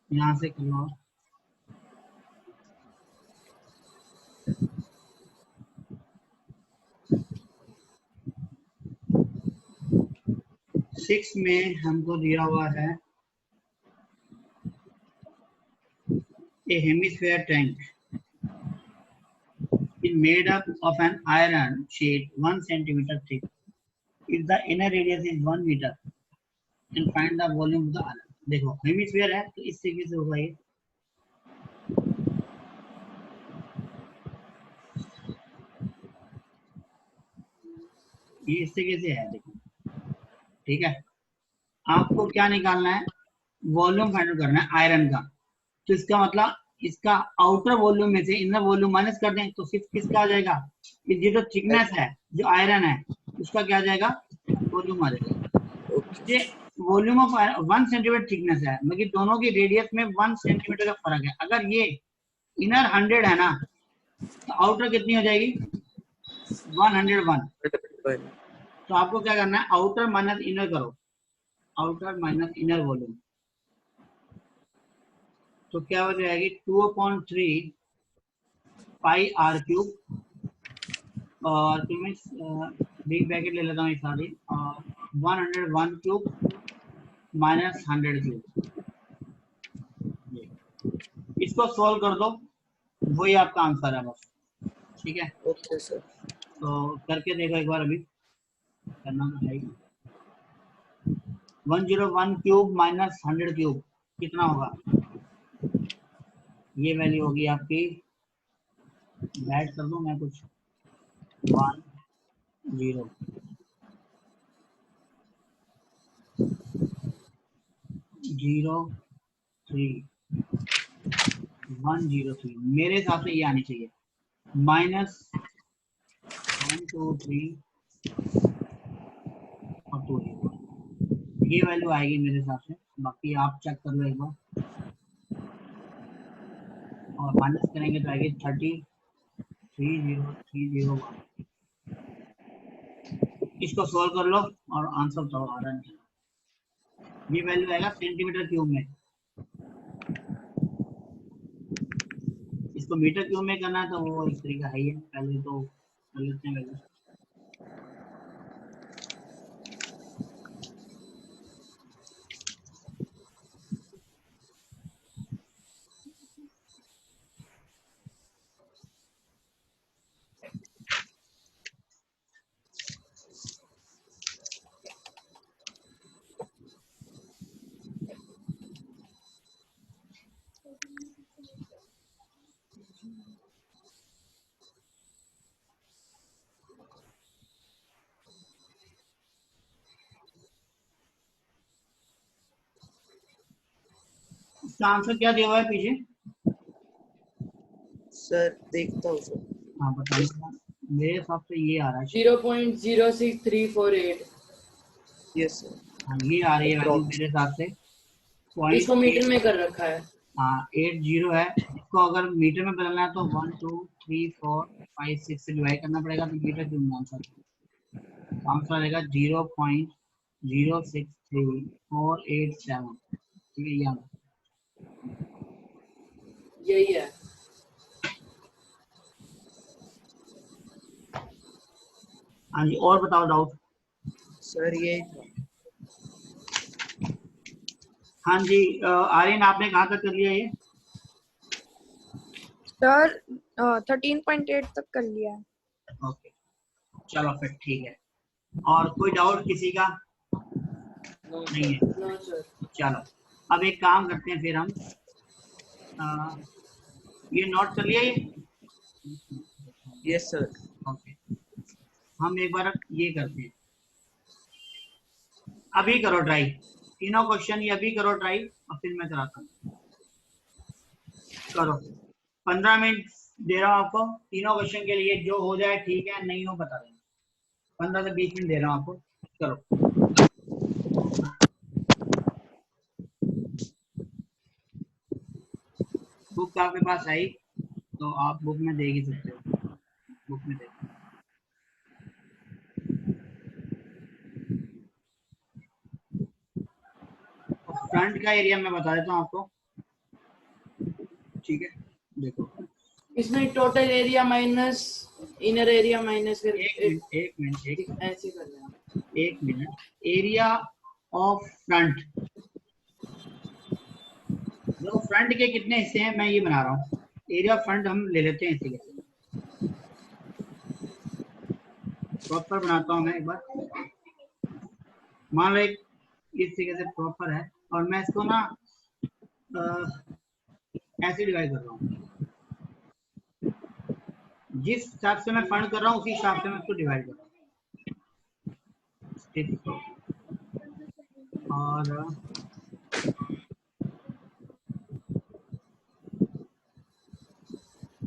यहाँ से कर लो। सिक्स में हमको दिया हुआ है a hemisphere tank is made up of an iron sheet 1 centimeter thick. If the inner radius is 1 meter, then find the volume of the iron. देखो हेमिस्फीयर है तो इस तरीके से होगा ये इस तरीके से है। देखो ठीक है, आपको क्या निकालना है, वॉल्यूम फाइंड आउट करना है आयरन का। तो इसका मतलब इसका आउटर वॉल्यूम में से इनर वॉल्यूम माइनस कर दें तो सिर्फ किसका आ जाएगा, ये जो थिकनेस है जो आयरन है उसका क्या आ जाएगा, वॉल्यूम आ जाएगा। ये वॉल्यूम ऑफ 1 सेंटीमीटर थिकनेस है, मतलब दोनों की रेडियस में 1 सेंटीमीटर का फर्क है। अगर ये इनर 100 है ना तो आउटर कितनी हो जाएगी 101। तो आपको क्या करना है, आउटर माइनस इनर करो, आउटर माइनस इनर वॉल्यूम, तो क्या हो जाएगी 2/3 पाई आर क्यूब, और फिर मैं बिग ब्रैकेट ले लेता हूँ ये सारी, और 101 क्यूब माइनस 100 क्यूब, इसको सॉल्व कर दो, वही आपका आंसर है बस। ठीक है, ओके सर। तो करके देखो एक बार, अभी करना तो है। 101 क्यूब माइनस 100 क्यूब कितना होगा, ये वैल्यू होगी आपकी, ऐड कर दूं मैं कुछ, 1 0 0 3 103, मेरे हिसाब से ये आनी चाहिए, माइनस 1 2 3 और 2 ये वैल्यू आएगी मेरे हिसाब से, बाकी आप चेक कर लो एक बार, और माइनस करेंगे तो आएगी 330301। इसको सॉल्व कर लो और आंसर बताओ आ रहा है। ये वैल्यू आएगा सेंटीमीटर क्यूब में, इसको मीटर क्यूब में करना है तो वो इस तरीका है ही है, पहले तो कर लेते हैं वैल्यू। इसका आंसर क्या दिया हुआ है पीछे, सर देखता हूँ सर। हाँ बताइए, मेरे हिसाब से ये आ रहा है 0.06348। Yes sir. हाँ ये आ रही है वैल्यू मेरे हिसाब से, इसको मीटर में कर रखा है। हाँ 80 है, इसको अगर मीटर में बदलना है तो 1 2 3 4 5 6 से डिवाइड करना पड़ेगा, तो मीटर क्यूब में आंसर आएगा 0.063487। ठीक है, ये यही है। हाँ जी, और बताओ डाउट। सर ये हाँ जी, आर्यन आपने कहाँ तक कर लिया ये, सर 13.8 तक कर लिया है। ओके चलो फिर ठीक है, और कोई डाउट किसी का नहीं है, चलो अब एक काम करते हैं फिर हम, ये नोट कर लिया ये, यस सर। ओके हम एक बार ये करते हैं, अभी करो ट्राई, तीनों क्वेश्चन ये अभी करो ट्राई, और फिर मैं कराता हूँ। करो 15 मिनट दे रहा हूँ आपको तीनों क्वेश्चन के लिए, जो हो जाए ठीक है, नहीं हो बता देना, 15 से 20 मिनट दे रहा हूँ आपको, करो। बुक आपके पास आई तो आप बुक में देख ही सकते हो, बुक में देख, फ्रंट का एरिया मैं बता देता हूँ आपको, ठीक है, देखो इसमें total area minus inner area minus एक करके मिनट एक मिनट एक मिनट ऐसे करना है। एक मिनट, एरिया ऑफ फ्रंट, जो फ्रंट के कितने हिस्से हैं मैं ये बना रहा हूँ। एरिया ऑफ फ्रंट हम ले लेते हैं इसी के, प्रॉपर बनाता हूँ मैं एक बार। मान लो एक इस तरीके से प्रॉपर है और मैं इसको ना ऐसे डिवाइड कर रहा हूँ, जिस हिसाब से मैं फंड कर रहा हूँ उसी हिसाब से मैं इसको डिवाइड कर रहा हूँ। और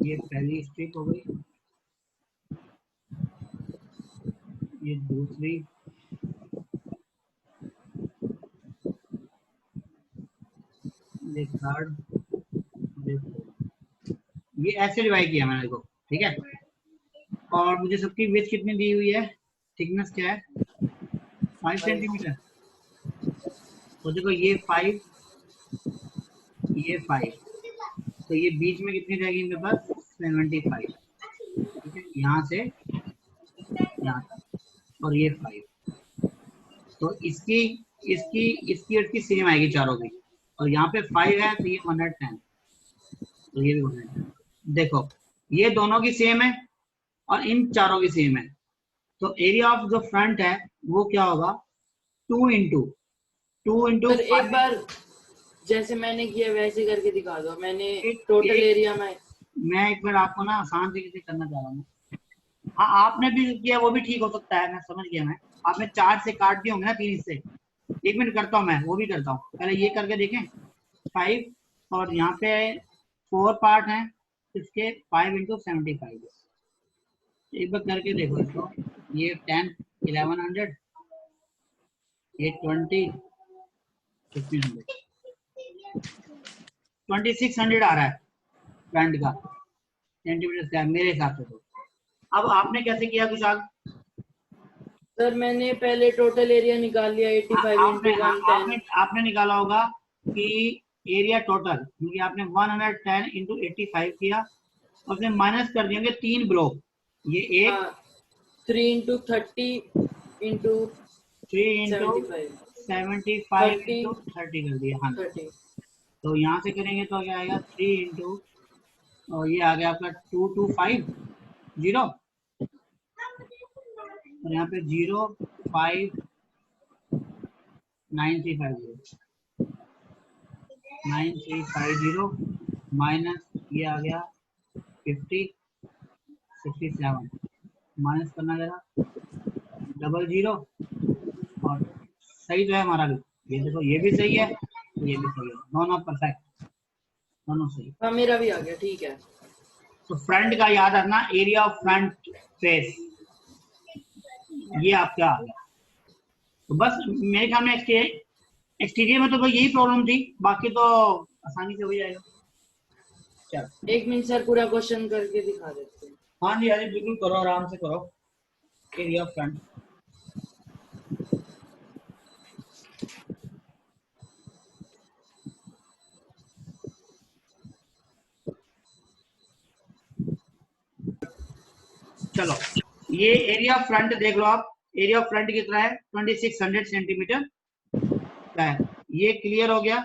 ये पहली स्ट्रिप हो गई, ये दूसरी, ये थर्ड, ये ऐसे डिवाइड किया मैंने, देखो ठीक है। और मुझे सबकी विड्थ कितनी दी हुई है, थिकनेस क्या है 5 सेंटीमीटर। तो देखो ये 5, ये 5, तो ये बीच में कितनी रहेगी मेरे पास 75, ठीक है, यहाँ से यहाँ तक, और ये 5, तो इसकी इसकी इसकी और इसकी सेम आएगी चारों की, और यहाँ पे 5 है तो ये 110, तो ये भी 110। देखो ये दोनों की सेम है और इन चारों की सेम है, तो एरिया ऑफ जो फ्रंट है वो क्या होगा 2 इंटू सर एक 5। बार जैसे मैंने किया वैसे करके दिखा दो। मैंने एक टोटल एरिया में मैं एक बार आपको ना आसान तरीके से करना चाह रहा हूँ। हाँ आपने भी किया वो भी ठीक हो सकता है, मैं समझ गया। मैं आपने 4 से काट दिए होंगे ना 3 हिस्से। 1 मिनट करता हूँ, मैं वो भी करता हूँ, पहले ये करके देखें 5, और यहाँ पे 4 पार्ट हैं इसके, 5 इंटू 75, एक बार करके देखो इसको। ये 10, 1100, ये 20, 1500, 2600 आ रहा है फ्रंट का सेंटीमीटर स्क्वायर मेरे हिसाब से। तो अब आपने कैसे किया कुशाल? सर मैंने पहले टोटल एरिया निकाल लिया 85 आपने इंटू हाँ, 110। आपने निकाला होगा कि एरिया टोटल, क्योंकि आपने 110 इंटू 85 किया और फिर माइनस कर दिए 3 ब्लॉक, ये एक, हाँ 3 इंटू 30 इंटू 3 इंटू 75 इंटू 30 कर दिया। हाँ 30। तो यहाँ से करेंगे तो क्या आएगा 3 इंटू, और ये आ गया आपका 2250, और यहाँ पे 0 5 9350, 9350 माइनस ये आ गया 50 67, माइनस करना जरा 00, और सही जो है हमारा भी, ये देखो ये भी सही है, ये भी सही है, दोनों परफेक्ट, दोनों सही। हाँ मेरा भी आ गया, ठीक है। तो फ्रंट का याद रखना, एरिया ऑफ फ्रंट फेस, ये आपका आ गया। तो बस मेरे ख्याल में एक्सटीरियर में तो भाई यही प्रॉब्लम थी, बाकी तो आसानी से हो जाएगा। चलो 1 मिनट सर, पूरा क्वेश्चन करके दिखा देते हैं। हाँ जी बिल्कुल करो, आराम से करो। एरिया ऑफ फ्रंट, चलो ये एरिया ऑफ फ्रंट देख लो आप। एरिया ऑफ फ्रंट कितना है 2600 सेंटीमीटर का है, ये क्लियर हो गया।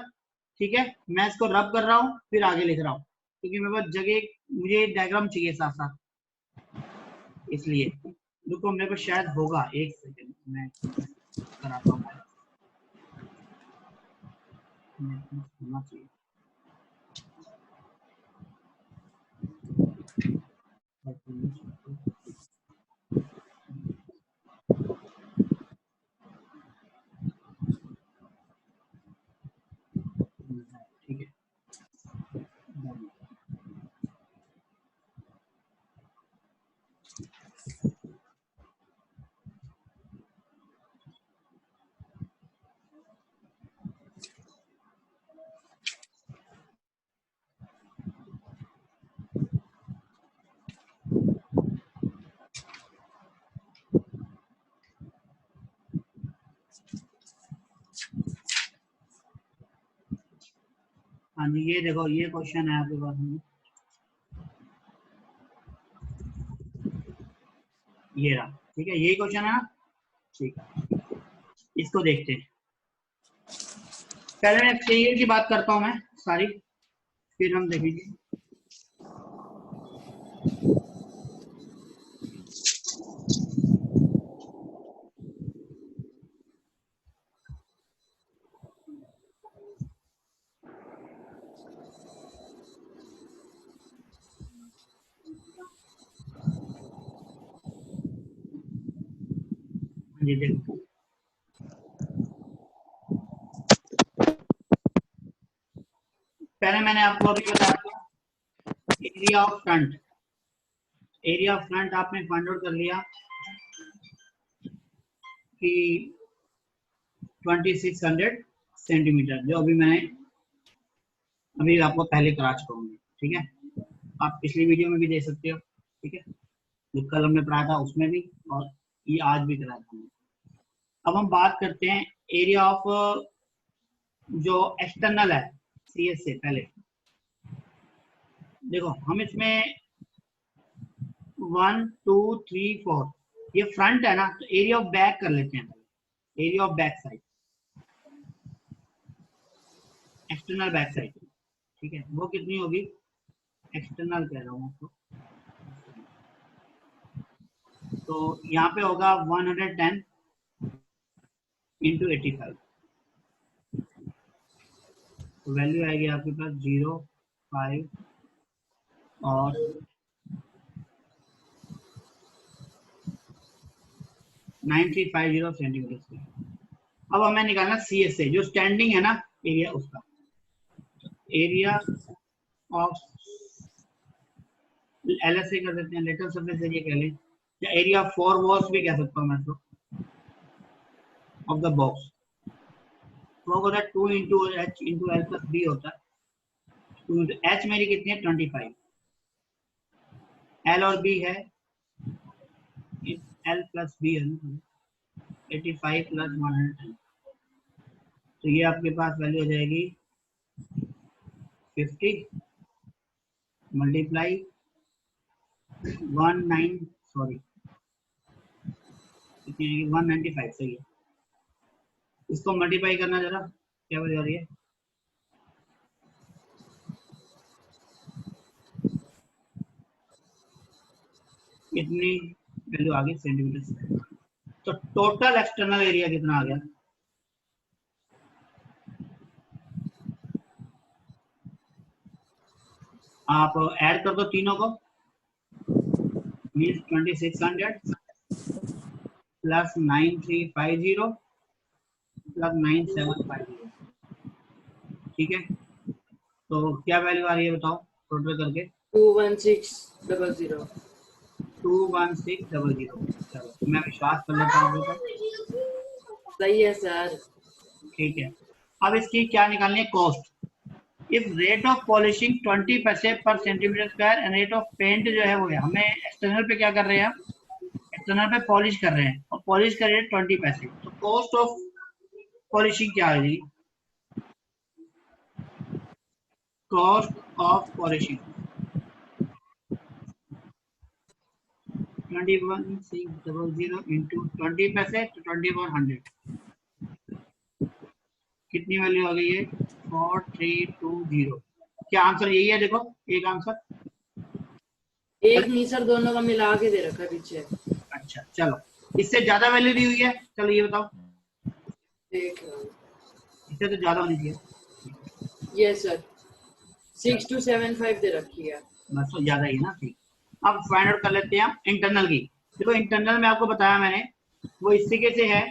ठीक है, मैं इसको रब कर रहा हूँ फिर आगे लिख रहा हूँ, क्योंकि मेरे पास जगह, मुझे डायग्राम चाहिए साथ साथ, इसलिए रुको मेरे पास शायद होगा, एक सेकंड मैं कराता हूँ, होना चाहिए। ठीक है, हाँ जी, ये देखो ये क्वेश्चन है आपके पास में, ये रहा। ठीक है, यही क्वेश्चन है ना। ठीक है, इसको देखते हैं। पहले मैं फेलियर की बात करता हूँ मैं सारी, फिर हम देखेंगे। ये देखो, पहले मैंने आपको अभी बताया area of front. Area of front आपने फाइंड आउट कर लिया कि 2600 सेंटीमीटर, जो अभी मैंने अभी आपको पहले करा चुका हूँ। ठीक है, आप पिछली वीडियो में भी देख सकते हो। ठीक है, जो कल हमने पढ़ाया था उसमें भी, और ये आज भी कराया था। अब हम बात करते हैं एरिया ऑफ जो एक्सटर्नल है सीएस से। पहले देखो, हम इसमें 1 2 3 4 ये फ्रंट है ना, तो एरिया ऑफ बैक कर लेते हैं। Area of back side, external back side. ठीक है, वो कितनी होगी, एक्सटर्नल कह रहा हूँ आपको, तो यहाँ पे होगा 110 इंटू 85, तो वैल्यू आएगी आपके पास 0 5 और 9350 सेंटीमीटर स्क्वायर। अब हमें निकालना सी एस ए, जो स्टैंडिंग है ना एरिया, उसका area of L S A कर देते हैं, लेटर सरफेस एरिया कह लें, या एरिया ऑफ 4 वॉल्स भी कह सकता हूँ मैं तो, ऑफ द बॉक्स। वो होता है 2 into h into l plus b होता है। 2 इंटू एच मेरी कितनी है 25, एल और बी है, एल प्लस बी है 85 प्लस 110, तो ये आपके पास वैल्यू हो जाएगी 50 मल्टीप्लाई 19 सॉरी कितनी आएगी 195, सही है। इसको मल्टीप्लाई करना जरा, क्या वजह आ रही है, कितनी वैल्यू आ गई सेंटीमीटर। तो टोटल एक्सटर्नल एरिया कितना आ गया, आप ऐड कर दो तीनों को, मीन्स 2600 प्लस 9350 प्लस 9750। ठीक है, तो क्या वैल्यू आ रही है बताओ टोटल करके, 21600। 21600। चलो मैं विश्वास कर लेता हूँ आपके ऊपर। सही है सर। ठीक है, अब इसकी क्या निकालनी है, cost. If rate of polishing 20 पैसे per centimetre square and rate of paint जो है वो है, हमें एक्सटर्नल पे क्या कर रहे हैं, एक्सटर्नल पे पॉलिश कर रहे हैं और पॉलिश का रेट 20 पैसे, तो कॉस्ट ऑफ पॉलिशिंग क्या आ जाएगी, कॉस्ट ऑफ पॉलिशिंग 21600 इंटू 20 पैसे तो 2100, कितनी वैल्यू आ गई है 4320। क्या आंसर यही है, देखो एक आंसर। एक नहीं सर, दोनों का मिला के दे रखा है पीछे। अच्छा चलो, इससे ज्यादा वैल्यू दी हुई है, चलो ये बताओ, देख रहा हूँ। इससे तो ज्यादा होनी चाहिए। ये सर 6275 दे रखी है। बस तो ज्यादा ही है ना, ठीक। अब फाइंड आउट कर लेते हैं हम इंटरनल की। देखो इंटरनल में आपको बताया मैंने, वो इस तरीके से है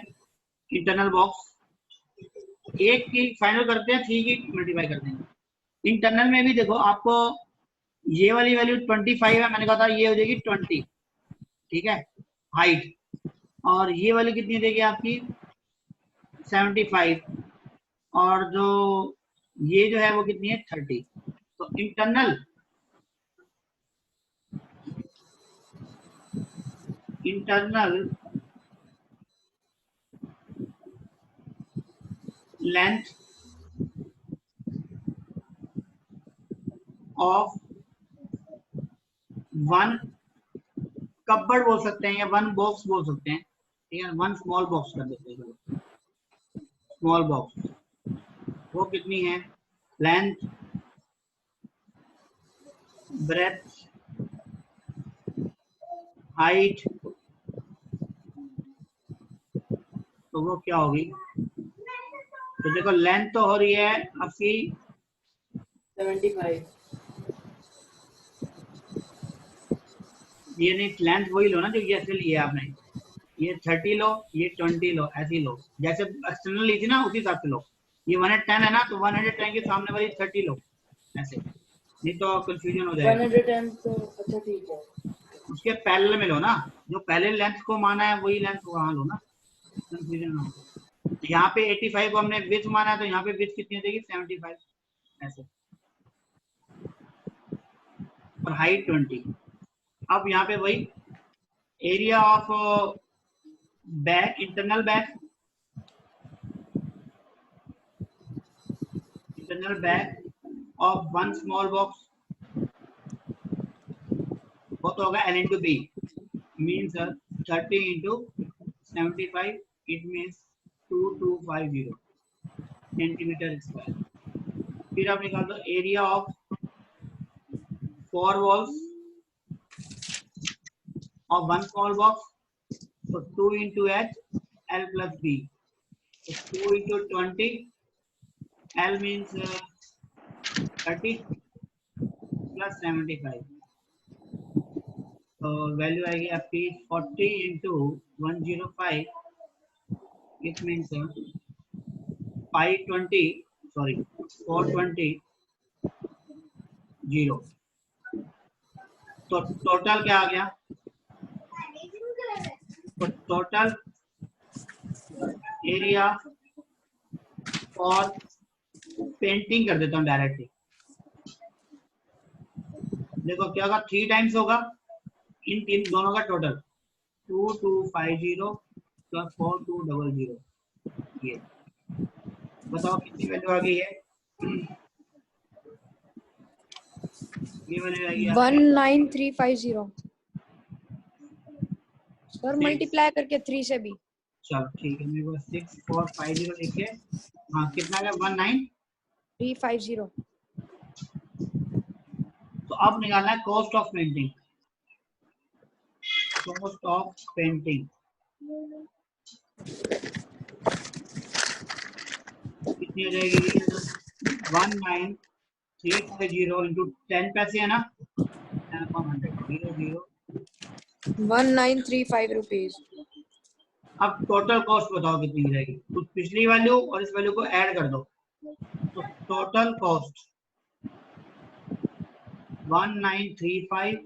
इंटरनल बॉक्स। एक की फाइनल करते हैं, 3 की मल्टीप्लाई करते हैं। इंटरनल में भी देखो आपको ये वाली वैल्यू 25 है, मैंने कहा था ये हो जाएगी 20। ठीक है, हाइट, और ये वाली कितनी देगी आपकी 75, और जो ये जो है वो कितनी है 30। तो internal length of one cupboard बोल सकते हैं या वन बॉक्स बोल सकते हैं, ठीक है, वन स्मॉल बॉक्स कर देते हैं, स्मॉल बॉक्स। वो कितनी है, लेंथ, ब्रेथ, हाइट, तो वो क्या होगी, तो देखो लेंथ तो हो रही है 80, 75। ये नहीं, लेंथ वही लो ना जो जैसे लिया आपने, ये 30 लो, ये 20 लो, ऐसे ही लो, जैसे एक्सटर्नल ली थी ना उसी हिसाब से लो। ये 110 है ना, तो 110 के सामने वाली 30 लो, ऐसे, नहीं तो कंफ्यूजन हो जाएगा। 110 तो अच्छा ठीक है। उसके पैरेलल में लो ना, जो पहले लेंथ को माना है वही लेंथ को वहां लो ना, कंफ्यूजन ना हो। यहाँ पे 85 को हमने विड्थ माना है, तो यहाँ पे विड्थ कितनी हो जाएगी, 75, ऐसे, और हाइट 20। अब यहाँ पे वही area of back, internal back, internal back of one small box, वो तो होगा L into B, means 30 into 75, it means 2250 centimetre square. फिर आप निकाल दो area of 4 walls of one small box, so 2 into H, L plus B, so 2 into 20, L means 30 plus 75, तो value आएगी आपकी 40 into 105, it means 520, sorry 420 0। तो total क्या आ गया, तो टोटल एरिया और पेंटिंग कर देता हूँ डायरेक्टली, देखो क्या होगा, 3 टाइम्स होगा इन तीन दोनों का टोटल, 2250 प्लस 4200, ये बताओ कितनी वैल्यू आ गई है, ये वैल्यू आएगी आपकी 19350 सर, मल्टीप्लाई करके 3 से भी। चलो ठीक है, मेरे को 6450 लिखे, हाँ कितना है 19350। 350। तो अब निकालना है cost of painting, cost of painting कितनी हो जाएगी, 19350 इंटू 10 पैसे है ना, 10/100 1935 रुपीज। अब टोटल कॉस्ट बताओ कितनी हो जाएगी, तो पिछली वैल्यू और इस वैल्यू को ऐड कर दो, तो टोटल कॉस्ट 1935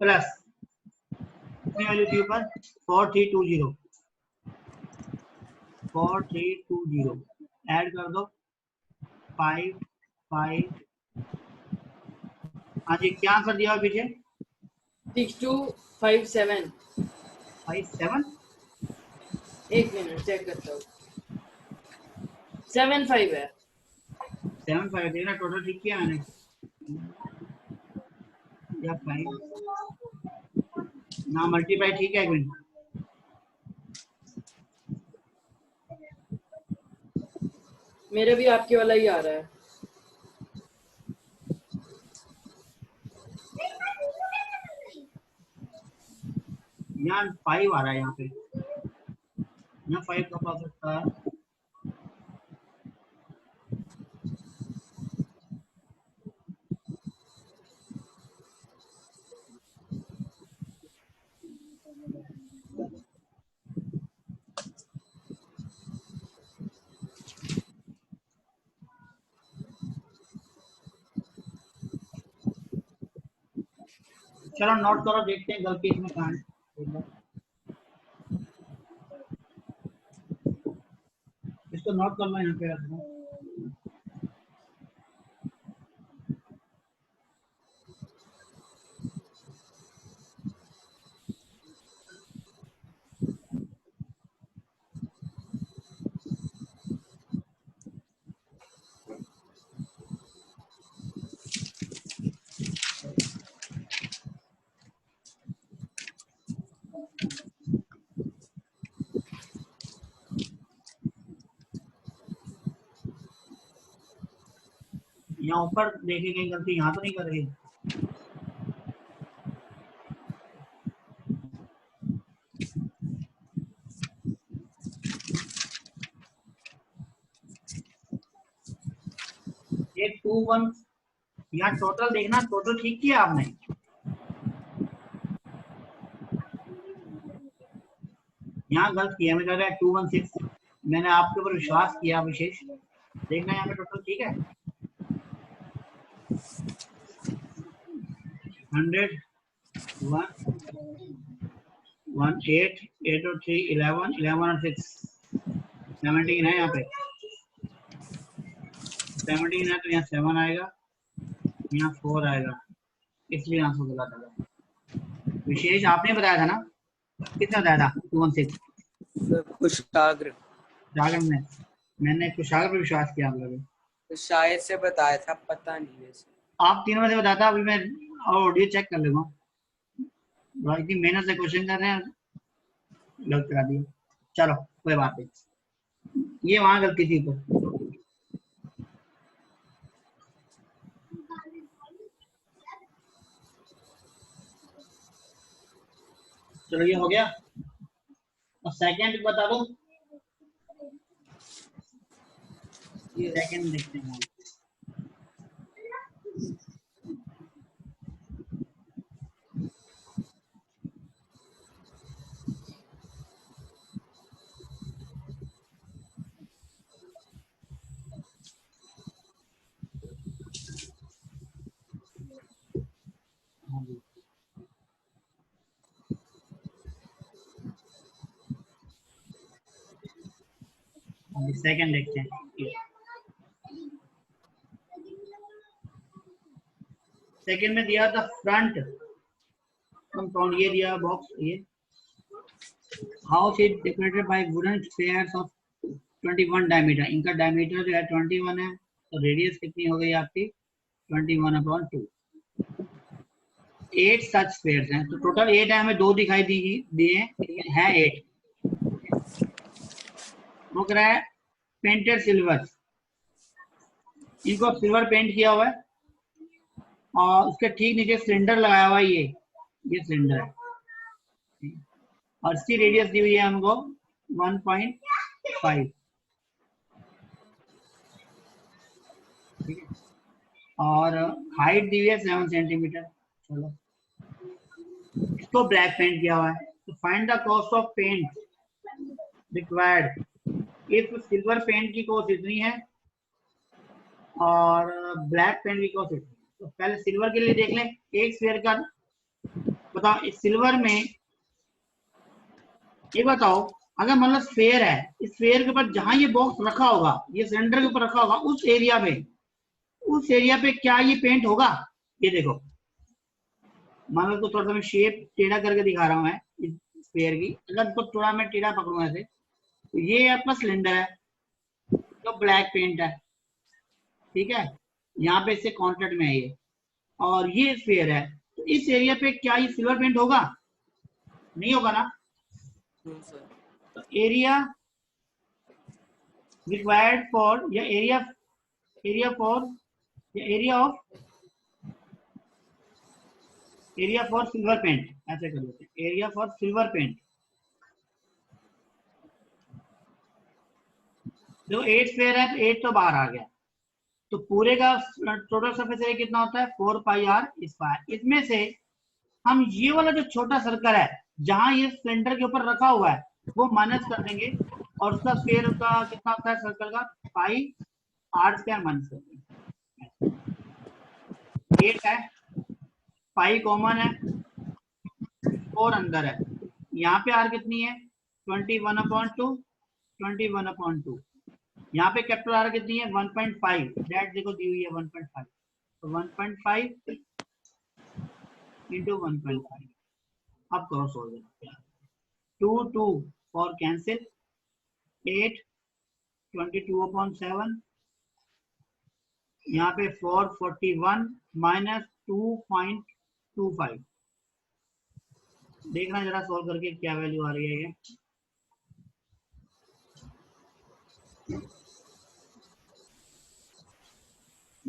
प्लस कितनी वैल्यू थी ऊपर, 4320 ऐड कर दो 5 हाँ जी, क्या आंसर दिया पीछे, 6257। 57, एक मिनट चेक करता हूँ। 75 है। 75 देखना, टोटल ठीक किया मैंने, या 5 ना मल्टीप्लाई, ठीक है एक मिनट, मेरा भी आपके वाला ही आ रहा है। यहाँ 5 आ रहा है, यहाँ पे यहाँ 5 कब आ सकता है, चलो नोट करो, देखते हैं गलती इसमें कहाँ है, इसको नोट कर लो यहाँ पे रख दो। यहाँ ऊपर देखे कहीं गलती यहाँ तो नहीं कर रही। ये 2 1 यहाँ टोटल देखना, टोटल ठीक किया आपने। यहाँ गलत किया, मुझे लग रहा है 216। मैंने आपके ऊपर विश्वास किया विशेष। देखना यहाँ पे टोटल ठीक है। 100 1 1 8 8 और 3 11 11 और 6 17 है। यहाँ पे 17 है तो यहाँ 7 आएगा, यहाँ 4 आएगा, इसलिए आंसर गलत आएगा। विशेष आपने बताया था ना, कितना बताया था? 216। सर कुशाग्र। जागर में मैंने कुशागर पर विश्वास किया आप लोगों ने। तो शायद से बताया था, पता नहीं है सर। आप तीनों में से बताता, अभी मैं ऑडियो चेक कर लूंगा। इतनी मेहनत से क्वेश्चन कर रहे हैं, गलत करा दिया। चलो कोई बात नहीं, ये वहां गलती थी। तो चलो ये हो गया। और सेकंड बता दो, सेकंड देखते हैं। सेकंड देखते हैं। सेकंड में दिया था फ्रंट कंपाउंड, ये दिया बॉक्स। ये house is decorated by wooden squares of 21 diameter. इनका डायमीटर जो है 21 है, तो रेडियस कितनी हो गई आपकी? 21/2। 8 सच स्क्वायर्स हैं, तो टोटल 8 है। हमें 2 दिखाई दिए है 8। वो कह रहा है पेंटेड सिल्वर, इनको सिल्वर पेंट किया हुआ है और उसके ठीक नीचे सिलेंडर लगाया हुआ है। ये सिलेंडर है और इसकी रेडियस दी हुई है हमको 1.5, ठीक है, और हाइट दी हुई है 7 सेंटीमीटर। चलो इसको ब्लैक पेंट किया हुआ है, तो find the cost of paint required if silver paint की कॉस्ट इतनी है और ब्लैक पेंट की कॉस्ट इतनी है। तो पहले सिल्वर के लिए देख लें। एक स्फीयर का बताओ, इस सिल्वर में ये बताओ, अगर मतलब स्फीयर है, इस स्फीयर के ऊपर जहां ये बॉक्स रखा होगा, ये सिलेंडर के ऊपर रखा होगा, उस एरिया पे क्या ये पेंट होगा? ये देखो, मान लो तो थोड़ा सा मैं शेप टेढ़ा करके दिखा रहा हूँ मैं इस स्फीयर की। अगर तो थोड़ा मैं टेढ़ा पकड़ूं ऐसे, तो ये आपका सिलेंडर है तो ब्लैक पेंट है, ठीक है, यहाँ पे इससे कॉन्ट्रास्ट में है ये, और ये स्फीयर है, तो इस एरिया पे क्या ये सिल्वर पेंट होगा? नहीं होगा ना। तो एरिया रिक्वायर्ड फॉर या एरिया फॉर सिल्वर पेंट, ऐसे कर लेते हैं, एरिया फॉर सिल्वर पेंट। जो 8 स्क्वायर है तो 8 तो बाहर आ गया, तो पूरे का टोटल सरफेस एरिया कितना होता है? 4πr²। इसमें से हम ये वाला जो छोटा सर्कल है जहां ये सिलेंडर के ऊपर रखा हुआ है वो माइनस कर देंगे, और उसका स्क्वायर का कितना होता है सर्कल का? πr² माइनस कर देंगे। 8 है, पाई कॉमन है, 4 अंदर है, यहाँ पे आर कितनी है? 21/2, 21/2। यहाँ पे कैपिटल आर कितनी है? 1.5। डेट देखो दी हुई है 1.5, तो 1.5 इंटू 1.5। अब करो सोल्व। 2 2 4 कैंसिल, 8 22/7, यहाँ पे 4 41 माइनस 2.25। देखना जरा सोल्व करके क्या वैल्यू आ रही है ये।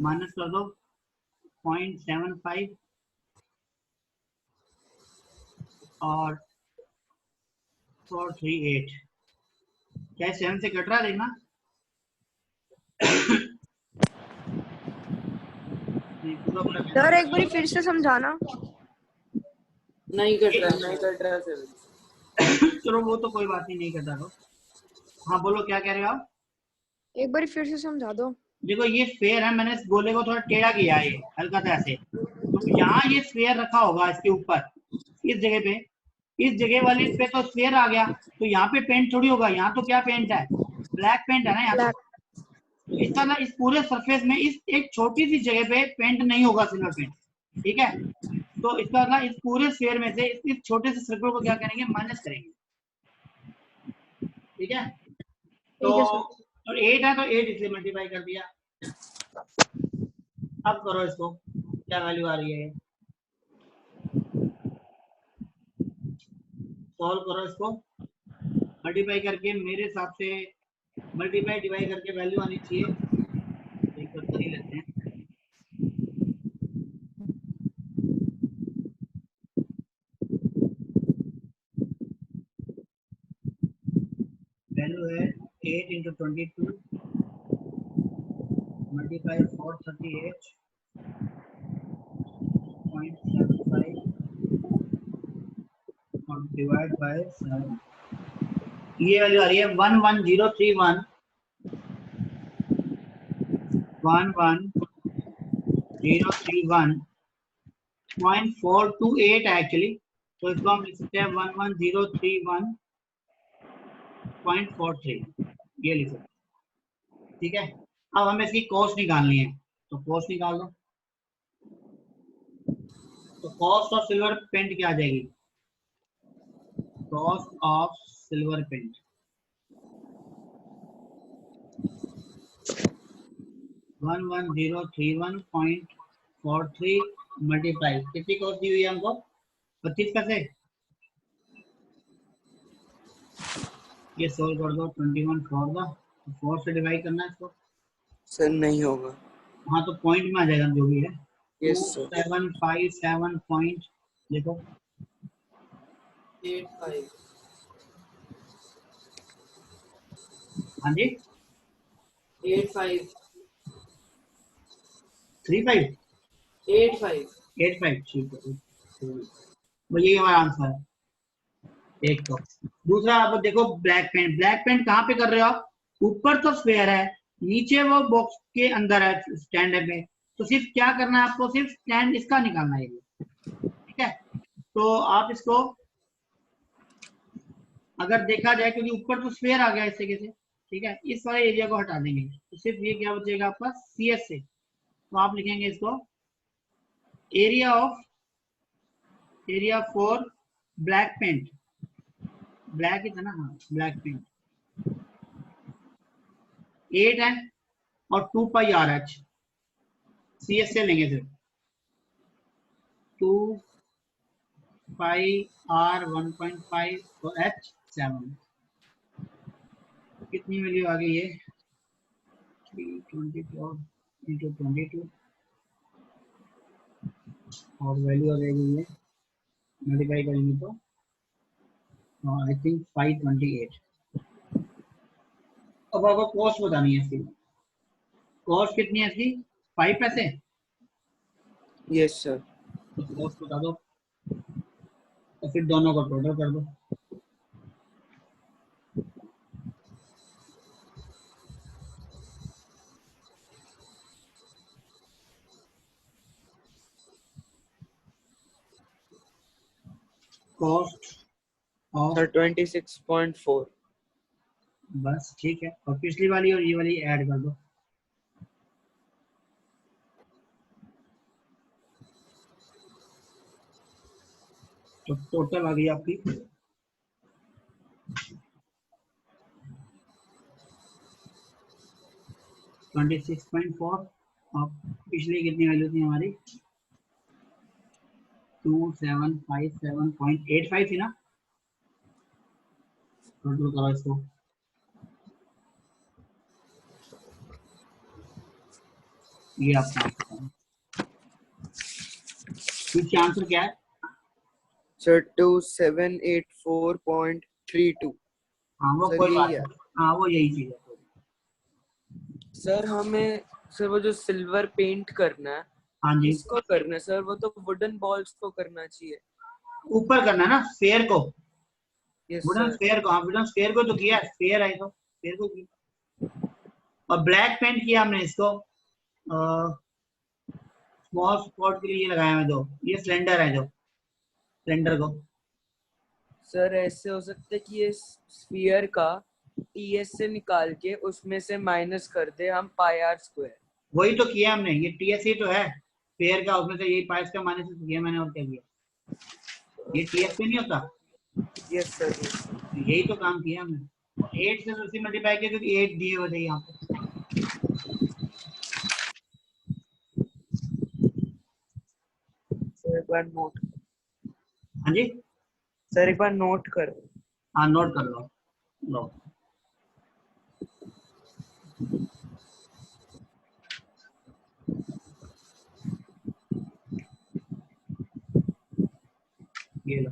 माइनस कर दो 0.75 और 438। क्या 7 से कट रहा है देखना। नहीं पूरा पूरा सर एक बार फिर से समझाना। नहीं कट रहा नहीं कट रहा सर। चलो वो तो कोई बात नहीं कटा तो। हाँ बोलो क्या कह रहे हो आप। एक बार फिर से समझा दो। देखो ये स्फीयर है, मैंने इस गोले को थोड़ा टेढ़ा किया है, ये हल्का सा ऐसे। तो यहाँ ये स्फीयर रखा होगा इसके ऊपर, इस जगह पे, इस जगह वाली पे तो स्फीयर आ गया। तो यहाँ पे पेंट थोड़ी होगा, यहाँ तो क्या पेंट है, ब्लैक पेंट है ना यहाँ ब्लैक। तो इसका ना इस पूरे सरफेस में इस एक छोटी सी जगह पे पेंट नहीं होगा, सिल्वर पेंट। ठीक है, तो इसका मतलब इस पूरे स्फीयर में से इस छोटे से सर्कल को क्या करेंगे, माइनस करेंगे। ठीक है, तो ठीक है सर। 8 है तो 8 इसलिए मल्टीप्लाई कर दिया। अब करो इसको, क्या वैल्यू आ रही है, सॉल्व करो इसको। मल्टीप्लाई करके मेरे हिसाब से मल्टीप्लाई डिवाइड करके वैल्यू आनी चाहिए, एक बार कर ही लेते हैं। वैल्यू है 8 × 22 मल्टीप्लाई 438.75 और डिवाइड बाय 7। ये वैल्यू आ रही है 11031 11031.428 है एक्चुअली, तो इसको हम लिख सकते हैं 11031.43, ये लिख सकते हैं। ठीक है, अब हमें इसकी कॉस्ट निकालनी है, तो कॉस्ट निकाल दो। तो कॉस्ट ऑफ सिल्वर पेंट क्या आ जाएगी, cost of silver paint 11031.43 multiply, कितनी कॉस्ट दी हुई है हमको, 25 पैसे। ये सोल्व कर दो, 21 4 दा, 4 से डिवाइड करना है इसको। सर नहीं होगा। हाँ तो पॉइंट में आ जाएगा जो भी है। Yes sir. 2757 पॉइंट देखो 85 हाँ जी 85 35 85 85 ठीक है, तो ये हमारा आंसर है एक। तो दूसरा आप देखो ब्लैक पेंट, ब्लैक पेंट कहाँ पे कर रहे हो आप, ऊपर तो स्क्वायर है, नीचे वो बॉक्स के अंदर है स्टैंड में, तो सिर्फ क्या करना है आपको, सिर्फ स्टैंड इसका निकालना है। ठीक है, तो आप इसको अगर देखा जाए, क्योंकि ऊपर तो स्क्वायर आ गया इस तरीके से, ठीक है, इस वाले एरिया को हटा देंगे, तो सिर्फ ये क्या बचेगा आपका सी एस से। तो आप लिखेंगे इसको area for black paint, black ही था ना, हाँ ब्लैक पेंट 8 है और 2 pi r h, C S से लेंगे सिर्फ 2 पाई आर 1.5 तो एच 7, कितनी वैल्यू आ गई है 324 × 22 और वैल्यू आ जाएगी ये मल्टीप्लाई करेंगे तो आई थिंक 528। अब आपको कॉस्ट बतानी है इसकी, कॉस्ट कितनी है इसकी 5 पैसे, यस सर। तो कॉस्ट बता दो और फिर दोनों को टोटल कर दो। Cost of sir 26.4। बस ठीक है, और पिछली वाली और ये वाली ऐड कर दो। तो टोटल आ गई आपकी 26.4। अब पिछली कितनी वैल्यू थी हमारी 2757.85 थी ना, टोटल करो इसको। ये आपका आंसर है। इसका आंसर क्या है? सर 2784.32। हाँ वो सर कोई बात यही है। नहीं, हाँ वो यही चीज है। सर हमें सर वो जो सिल्वर पेंट करना है, हाँ जी, किसको करना है सर? वो तो वुडन बॉल्स को करना चाहिए। ऊपर करना है ना स्फेयर को, यस वुडन सर। स्फेयर को। हाँ वुडन स्फेयर को तो किया, स्फेयर है तो स्फेयर को किया। और ब्लैक पेंट किया हमने इसको, स्मॉल स्पॉट के लिए ये लगाया है दो, ये सिलेंडर है जो, सिलेंडर को। सर ऐसे हो सकता है कि ये स्फीयर का टीएस से निकाल के उसमें से माइनस कर दे हम पाई आर स्क्वायर। वही तो किया हमने, ये टीएससी तो है स्फेयर का, उसमें से यही पाइस का माइनस किया मैंने, और क्या किया? ये टीएस पे नहीं होता, यस सर। यही तो काम किया हमने। 8 से उसी मल्टीप्लाई किया क्योंकि 8 दिए हुए थे यहाँ पे। सर एक बार नोट, हाँ जी, सर एक बार नोट कर। हाँ नोट कर लो, लो। ये लो,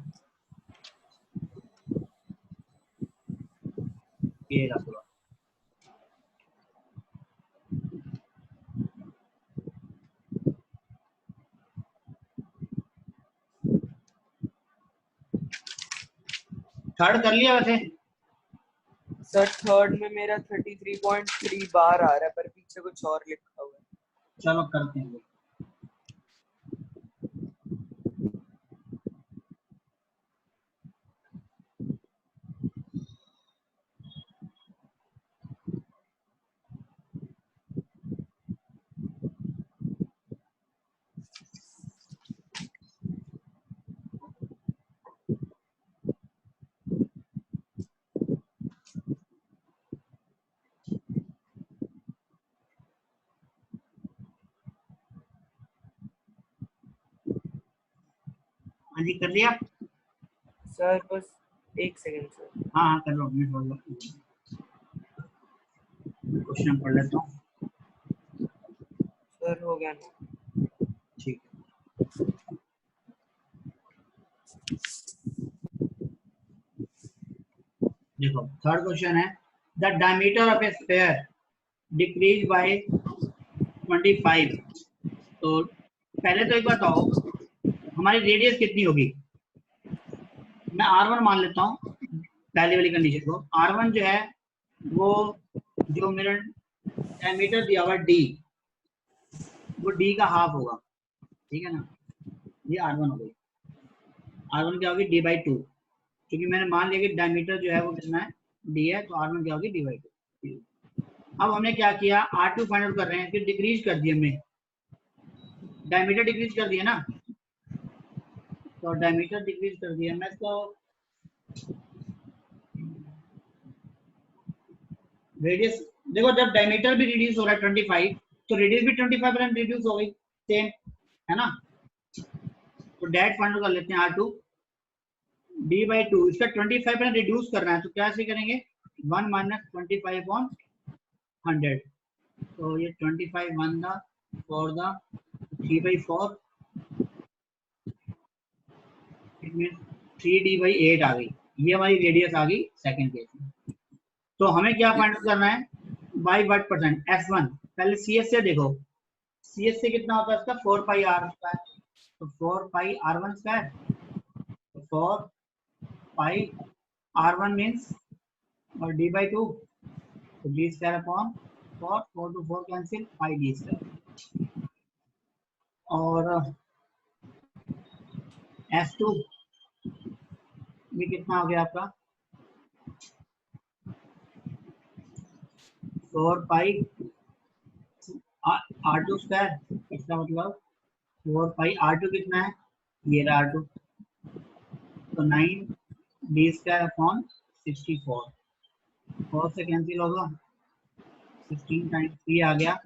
ये रहा पूरा। थर्ड कर लिया वैसे? सर थर्ड में मेरा 33.3 बार आ रहा है, पर पीछे कुछ और लिखा हुआ है। चलो करते हैं। हाँ जी कर लिया। सर बस एक सेकंड सर। हाँ हाँ कर लो, मैं बोल लो, क्वेश्चन पढ़ लेता हूँ। सर हो गया ना? ठीक है, देखो थर्ड क्वेश्चन है, the diameter of A sphere decrease by 25। तो पहले तो एक बात बताओ, हमारी रेडियस कितनी होगी? मैं R1 मान लेता हूँ पहले वाली कंडीशन को। R1 जो है वो, जो मेरा डायमीटर दिया हुआ D, वो D का हाफ होगा, ठीक है ना? ये R1 हो गई। R1 क्या होगी? D/2, क्योंकि मैंने मान लिया कि डायमीटर जो है वो कितना है? D है, तो R1 क्या होगी? D/2। अब हमने क्या किया, R2 फाइंड आउट कर रहे हैं, फिर डिक्रीज कर दिया हमने, डायमीटर डिक्रीज कर दिया ना, तो डायमीटर डिक्रीज कर दिया मैं इसको, रेडियस देखो, जब डायमीटर भी रिड्यूस हो रहा है 25, तो रेडियस भी 25% रिड्यूस हो गई, सेम है ना? तो डेट फाइंड आउट कर लेते हैं, R2 D/2, इसका 25% रिड्यूस करना है, तो क्या से करेंगे? 1 - 25/100, तो ये 25 1 दा 4 दा 3/4, इट मीन 3D/8 आ गई। ये हमारी रेडियस आ गई सेकंड केस में। तो हमें क्या फाइंड आउट करना है? By what percent? F1। पहले CS से देखो, CS से कितना होता है इसका? 4πr², तो 4πr1², तो 4πr1 मीन्स और D/2, तो D²/4, 4 to 4 कैंसिल, 5D²। और F2 भी कितना हो गया आपका? 4πr2², इसका मतलब 4πr2 कितना है? ये रहा R2, तो 9D²/64, 4 से कैंसिल होगा, 16 टाइम्स 3 आ गया,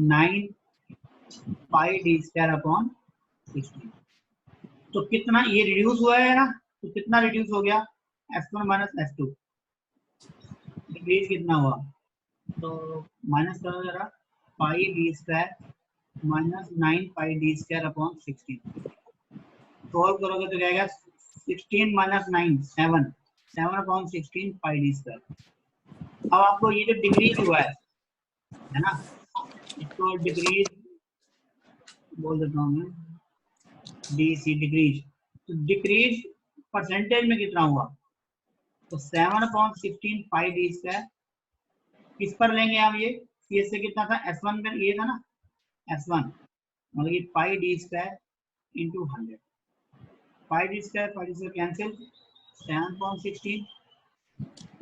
9πD²/16। तो कितना ये रिड्यूस हुआ है ना, तो कितना रिड्यूस हो गया? F1 - F2 डिक्रीज कितना हुआ? तो माइनस करो जरा, πD² माइनस 9 पाई डी स्क्वायर अपॉन 16। सॉल्व करोगे तो क्या आएगा 16 माइनस 9 7 7 अपॉन 16 पाई डी स्क्वायर। अब आपको ये जो डिक्रीज हुआ है ना, इसको डिक्रीज बोल देता हूँ मैं, डी सी डिक्रीज। तो डिक्रीज परसेंटेज में कितना हुआ, तो 7 अपॉन 16 पाई डी स्क्वायर किस पर लेंगे हम, ये से कितना था S1 पर, ये था ना S1, मतलब ये pi d square into 100। Pi d square cancel, 7/16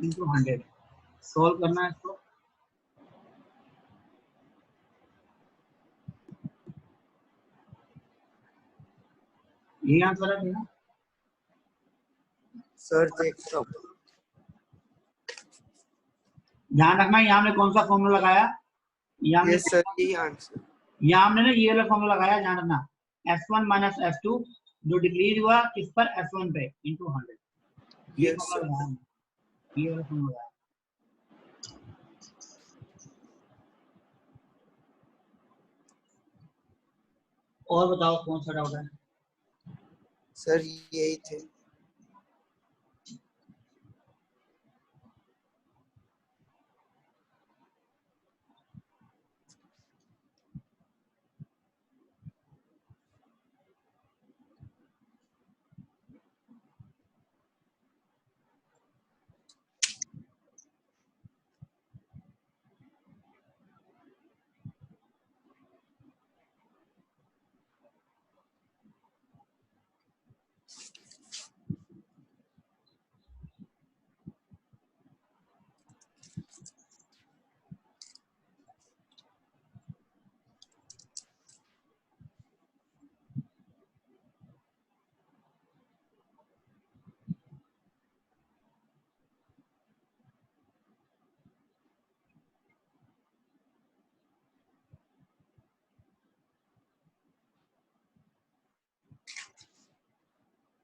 into 100। Solve करना है इसको। ये आंसर है ना सर देखता हूँ। ध्यान रखना, यहाँ हमने कौन सा फॉर्मूला लगाया, यहाँ यस सर, यही आंसर। यहाँ हमने ना ये वाला फॉर्मूला लगाया, ध्यान रखना S1 माइनस S2 जो डिक्रीज हुआ किस पर, S1 पे इंटू 100। ये यस फॉर्मूला लगाया, ये वाला फॉर्मूला लगाया। और बताओ कौन सा डाउट है सर, यही थे।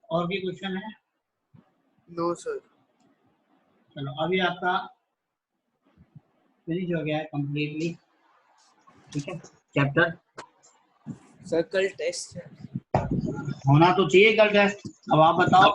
और भी क्वेश्चन है? No sir. चलो अभी आपका फिनिश हो गया है कंप्लीटली, ठीक है चैप्टर। सर कल टेस्ट है। होना तो चाहिए कल टेस्ट। अब आप बताओ